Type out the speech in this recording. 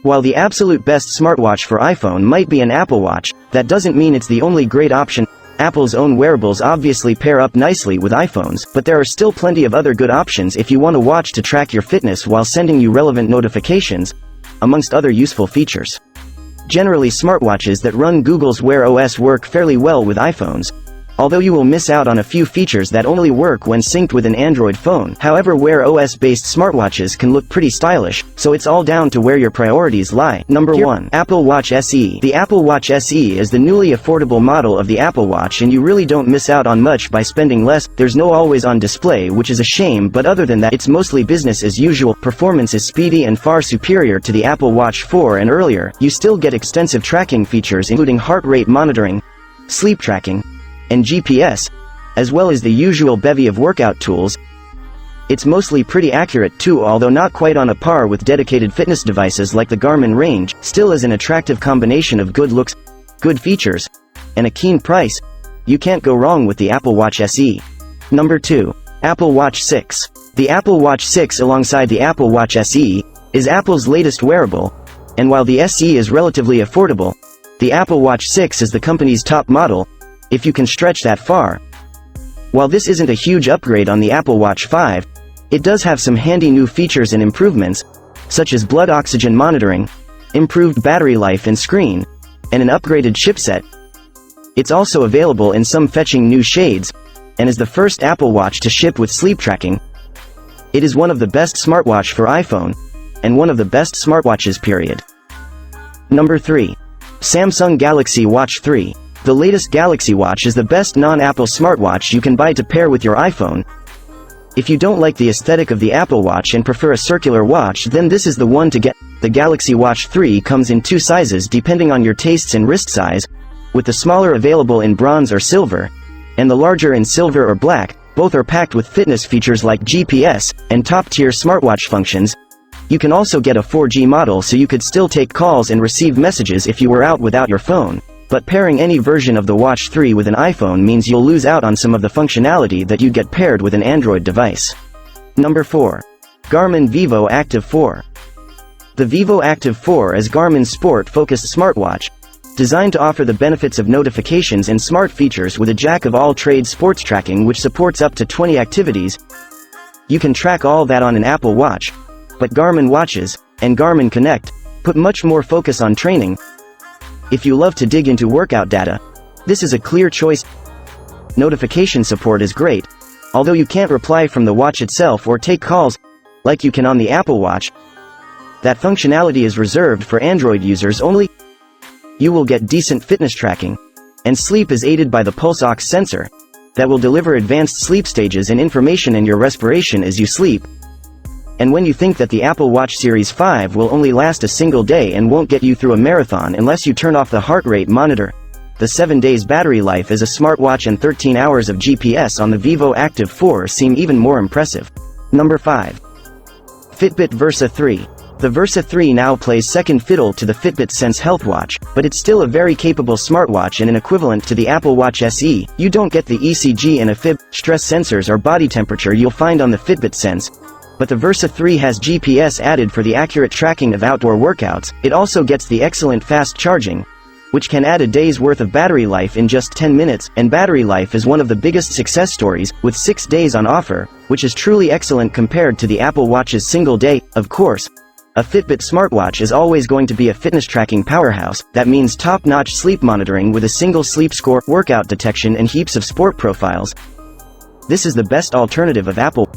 While the absolute best smartwatch for iPhone might be an Apple Watch, that doesn't mean it's the only great option. Apple's own wearables obviously pair up nicely with iPhones, but there are still plenty of other good options if you want a watch to track your fitness while sending you relevant notifications, amongst other useful features. Generally, smartwatches that run Google's Wear OS work fairly well with iPhones, although you will miss out on a few features that only work when synced with an Android phone. However, Wear OS-based smartwatches can look pretty stylish, so it's all down to where your priorities lie. Number 1. Apple Watch SE. The Apple Watch SE is the newly affordable model of the Apple Watch, and you really don't miss out on much by spending less. There's no always-on display, which is a shame, but other than that, it's mostly business as usual. Performance is speedy and far superior to the Apple Watch 4 and earlier. You still get extensive tracking features including heart rate monitoring, sleep tracking, and GPS, as well as the usual bevy of workout tools. It's mostly pretty accurate too, although not quite on a par with dedicated fitness devices like the Garmin range. Still, is an attractive combination of good looks, good features, and a keen price. You can't go wrong with the Apple Watch SE. Number 2. Apple Watch 6. The Apple Watch 6 alongside the Apple Watch SE is Apple's latest wearable, and while the SE is relatively affordable, the Apple Watch 6 is the company's top model, if you can stretch that far. While this isn't a huge upgrade on the Apple Watch 5, it does have some handy new features and improvements, such as blood oxygen monitoring, improved battery life and screen, and an upgraded chipset. It's also available in some fetching new shades, and is the first Apple Watch to ship with sleep tracking. It is one of the best smartwatch for iPhone, and one of the best smartwatches period. Number 3. Samsung Galaxy Watch 3. The latest Galaxy Watch is the best non-Apple smartwatch you can buy to pair with your iPhone. If you don't like the aesthetic of the Apple Watch and prefer a circular watch, then this is the one to get. The Galaxy Watch 3 comes in 2 sizes depending on your tastes and wrist size, with the smaller available in bronze or silver, and the larger in silver or black. Both are packed with fitness features like GPS and top-tier smartwatch functions. You can also get a 4G model, so you could still take calls and receive messages if you were out without your phone. But pairing any version of the Watch 3 with an iPhone means you'll lose out on some of the functionality that you get paired with an Android device. Number 4. Garmin Vivoactive 4. The Vivoactive 4 is Garmin's sport-focused smartwatch, designed to offer the benefits of notifications and smart features with a jack-of-all-trades sports tracking which supports up to 20 activities. You can track all that on an Apple Watch, but Garmin watches, and Garmin Connect, put much more focus on training. If you love to dig into workout data, this is a clear choice. Notification support is great, although you can't reply from the watch itself or take calls, like you can on the Apple Watch. That functionality is reserved for Android users only. You will get decent fitness tracking, and sleep is aided by the pulse ox sensor, that will deliver advanced sleep stages and information in your respiration as you sleep. And when you think that the Apple Watch Series 5 will only last a single day and won't get you through a marathon unless you turn off the heart rate monitor, the 7 days battery life as a smartwatch and 13 hours of GPS on the Vivoactive 4 seem even more impressive. Number 5. Fitbit Versa 3. The Versa 3 now plays second fiddle to the Fitbit Sense Health Watch, but it's still a very capable smartwatch and an equivalent to the Apple Watch SE. You don't get the ECG and AFib, stress sensors or body temperature you'll find on the Fitbit Sense, but the Versa 3 has GPS added for the accurate tracking of outdoor workouts. It also gets the excellent fast charging, which can add a day's worth of battery life in just 10 minutes, and battery life is one of the biggest success stories, with 6 days on offer, which is truly excellent compared to the Apple Watch's single day. Of course, a Fitbit smartwatch is always going to be a fitness tracking powerhouse. That means top-notch sleep monitoring with a single sleep score, workout detection and heaps of sport profiles. This is the best alternative of Apple